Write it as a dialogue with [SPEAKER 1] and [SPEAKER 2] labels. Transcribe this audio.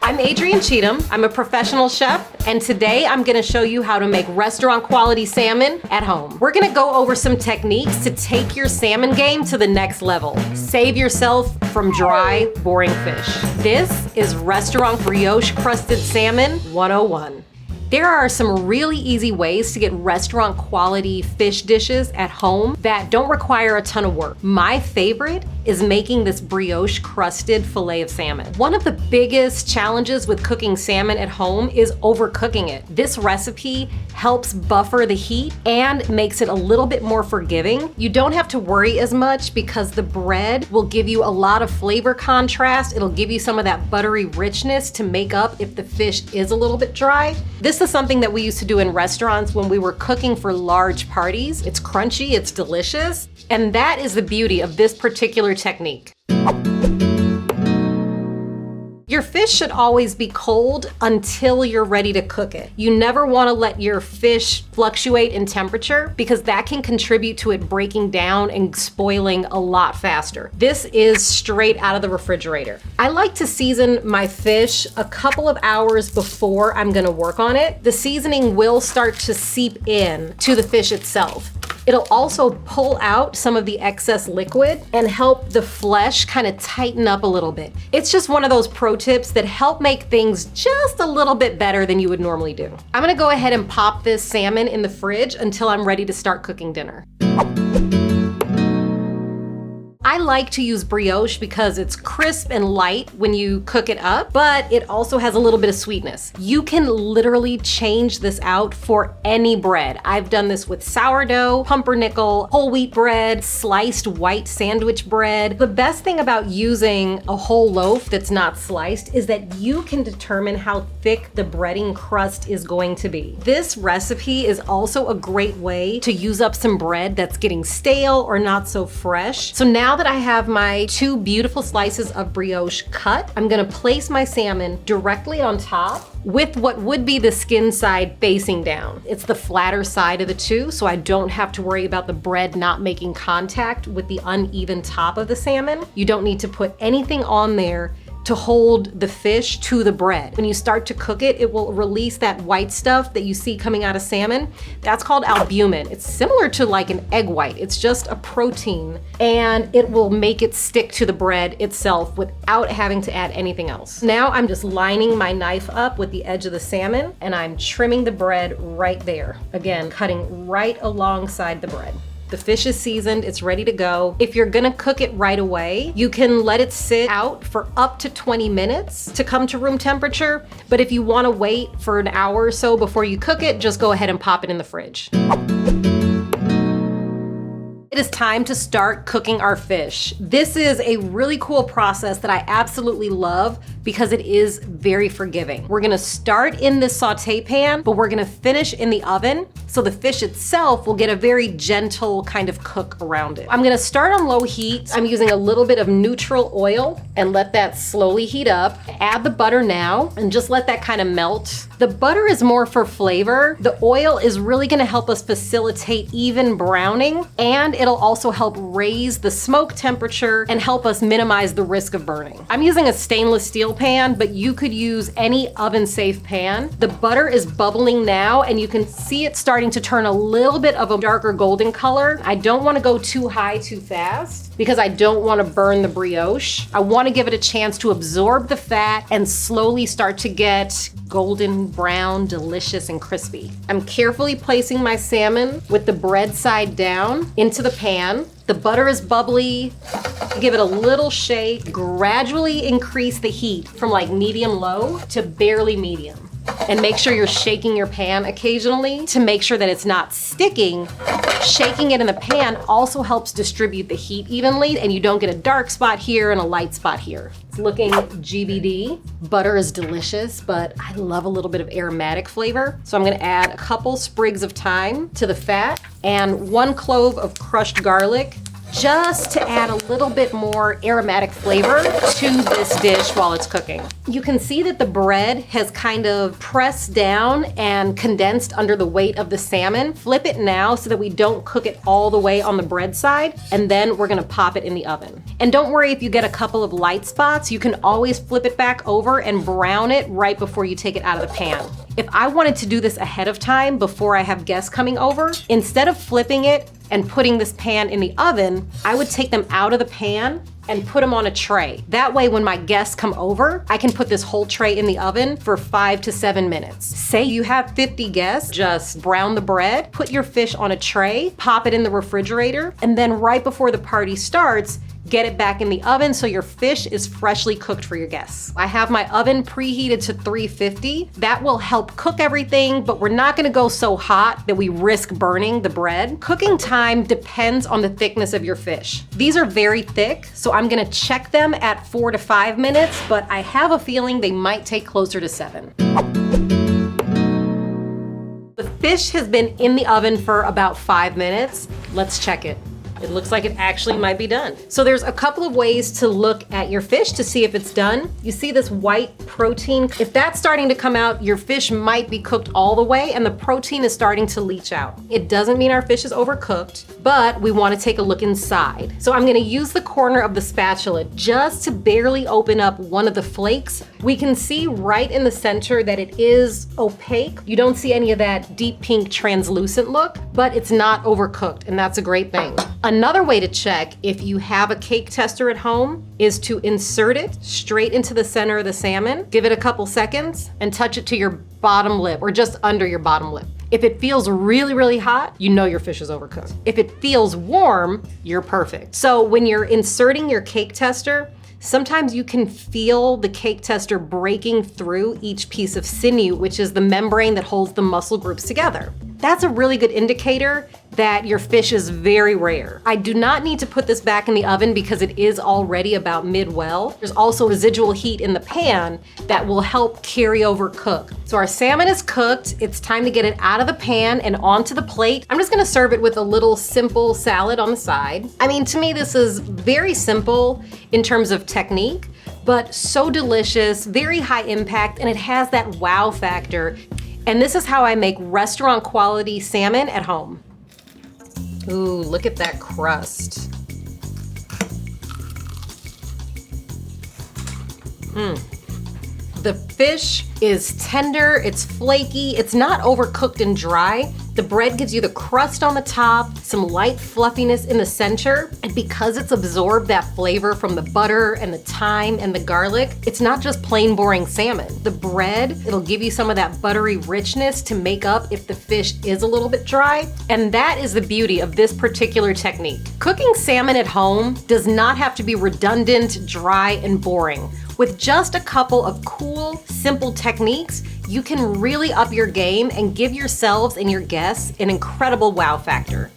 [SPEAKER 1] I'm Adrienne Cheatham. I'm a professional chef, and today I'm gonna show you how to make restaurant quality salmon at home. We're gonna go over some techniques to take your salmon game to the next level. Save yourself from dry, boring fish. This is Restaurant Brioche-Crusted Salmon 101. There are some really easy ways to get restaurant quality fish dishes at home that don't require a ton of work. My favorite is making this brioche crusted fillet of salmon. One of the biggest challenges with cooking salmon at home is overcooking it. This recipe helps buffer the heat and makes it a little bit more forgiving. You don't have to worry as much because the bread will give you a lot of flavor contrast. It'll give you some of that buttery richness to make up if the fish is a little bit dry. This is something that we used to do in restaurants when we were cooking for large parties. It's crunchy, it's delicious, and that is the beauty of this particular technique. Your fish should always be cold until you're ready to cook it. You never want to let your fish fluctuate in temperature because that can contribute to it breaking down and spoiling a lot faster. This is straight out of the refrigerator. I like to season my fish a couple of hours before I'm gonna work on it. The seasoning will start to seep in to the fish itself. It'll also pull out some of the excess liquid and help the flesh kind of tighten up a little bit. It's just one of those pro tips that help make things just a little bit better than you would normally do. I'm gonna go ahead and pop this salmon in the fridge until I'm ready to start cooking dinner. I like to use brioche because it's crisp and light when you cook it up, but it also has a little bit of sweetness. You can literally change this out for any bread. I've done this with sourdough, pumpernickel, whole wheat bread, sliced white sandwich bread. The best thing about using a whole loaf that's not sliced is that you can determine how thick the breading crust is going to be. This recipe is also a great way to use up some bread that's getting stale or not so fresh. So now that I have my two beautiful slices of brioche cut, I'm gonna place my salmon directly on top with what would be the skin side facing down. It's the flatter side of the two, so I don't have to worry about the bread not making contact with the uneven top of the salmon. You don't need to put anything on there to hold the fish to the bread. When you start to cook it, it will release that white stuff that you see coming out of salmon. That's called albumin. It's similar to like an egg white. It's just a protein, and it will make it stick to the bread itself without having to add anything else. Now I'm just lining my knife up with the edge of the salmon, and I'm trimming the bread right there. Again, cutting right alongside the bread. The fish is seasoned, it's ready to go. If you're gonna cook it right away, you can let it sit out for up to 20 minutes to come to room temperature. But if you wanna wait for an hour or so before you cook it, just go ahead and pop it in the fridge. It is time to start cooking our fish. This is a really cool process that I absolutely love because it is very forgiving. We're gonna start in this saute pan, but we're gonna finish in the oven, so the fish itself will get a very gentle kind of cook around it. I'm gonna start on low heat. I'm using a little bit of neutral oil and let that slowly heat up. Add the butter now and just let that kind of melt. The butter is more for flavor. The oil is really gonna help us facilitate even browning, and it'll also help raise the smoke temperature and help us minimize the risk of burning. I'm using a stainless steel pan, but you could use any oven-safe pan. The butter is bubbling now, and you can see it starting to turn a little bit of a darker golden color. I don't want to go too high too fast because I don't want to burn the brioche. I want to give it a chance to absorb the fat and slowly start to get golden brown, delicious, and crispy. I'm carefully placing my salmon with the bread side down into the pan. The butter is bubbly. Give it a little shake. Gradually increase the heat from like medium-low to barely medium. And make sure you're shaking your pan occasionally to make sure that it's not sticking. Shaking it in the pan also helps distribute the heat evenly, and you don't get a dark spot here and a light spot here. It's looking GBD. Butter is delicious, but I love a little bit of aromatic flavor. So I'm gonna add a couple sprigs of thyme to the fat and 1 clove of crushed garlic just to add a little bit more aromatic flavor to this dish while it's cooking. You can see that the bread has kind of pressed down and condensed under the weight of the salmon. Flip it now so that we don't cook it all the way on the bread side, and then we're gonna pop it in the oven. And don't worry if you get a couple of light spots, you can always flip it back over and brown it right before you take it out of the pan. If I wanted to do this ahead of time before I have guests coming over, instead of flipping it and putting this pan in the oven, I would take them out of the pan and put them on a tray. That way, when my guests come over, I can put this whole tray in the oven for 5 to 7 minutes. Say you have 50 guests, just brown the bread, put your fish on a tray, pop it in the refrigerator, and then right before the party starts, get it back in the oven so your fish is freshly cooked for your guests. I have my oven preheated to 350. That will help cook everything, but we're not gonna go so hot that we risk burning the bread. Cooking time depends on the thickness of your fish. These are very thick, so I'm gonna check them at 4 to 5 minutes, but I have a feeling they might take closer to 7. The fish has been in the oven for about 5 minutes. Let's check it. It looks like it actually might be done. So there's a couple of ways to look at your fish to see if it's done. You see this white protein? If that's starting to come out, your fish might be cooked all the way and the protein is starting to leach out. It doesn't mean our fish is overcooked, but we want to take a look inside. So I'm gonna use the corner of the spatula just to barely open up one of the flakes. We can see right in the center that it is opaque. You don't see any of that deep pink translucent look, but it's not overcooked, and that's a great thing. Another way to check if you have a cake tester at home is to insert it straight into the center of the salmon, give it a couple seconds, and touch it to your bottom lip or just under your bottom lip. If it feels really, really hot, you know your fish is overcooked. If it feels warm, you're perfect. So when you're inserting your cake tester, sometimes you can feel the cake tester breaking through each piece of sinew, which is the membrane that holds the muscle groups together. That's a really good indicator that your fish is very rare. I do not need to put this back in the oven because it is already about mid-well. There's also residual heat in the pan that will help carry over cook. So our salmon is cooked. It's time to get it out of the pan and onto the plate. I'm just gonna serve it with a little simple salad on the side. I mean, to me, this is very simple in terms of technique, but so delicious, very high impact, and it has that wow factor. And this is how I make restaurant quality salmon at home. Ooh, look at that crust. The fish is tender, it's flaky, it's not overcooked and dry. The bread gives you the crust on the top, some light fluffiness in the center, and because it's absorbed that flavor from the butter and the thyme and the garlic, it's not just plain boring salmon. The bread, it'll give you some of that buttery richness to make up if the fish is a little bit dry, and that is the beauty of this particular technique. Cooking salmon at home does not have to be redundant, dry, and boring. With just a couple of cool, simple techniques, you can really up your game and give yourselves and your guests an incredible wow factor.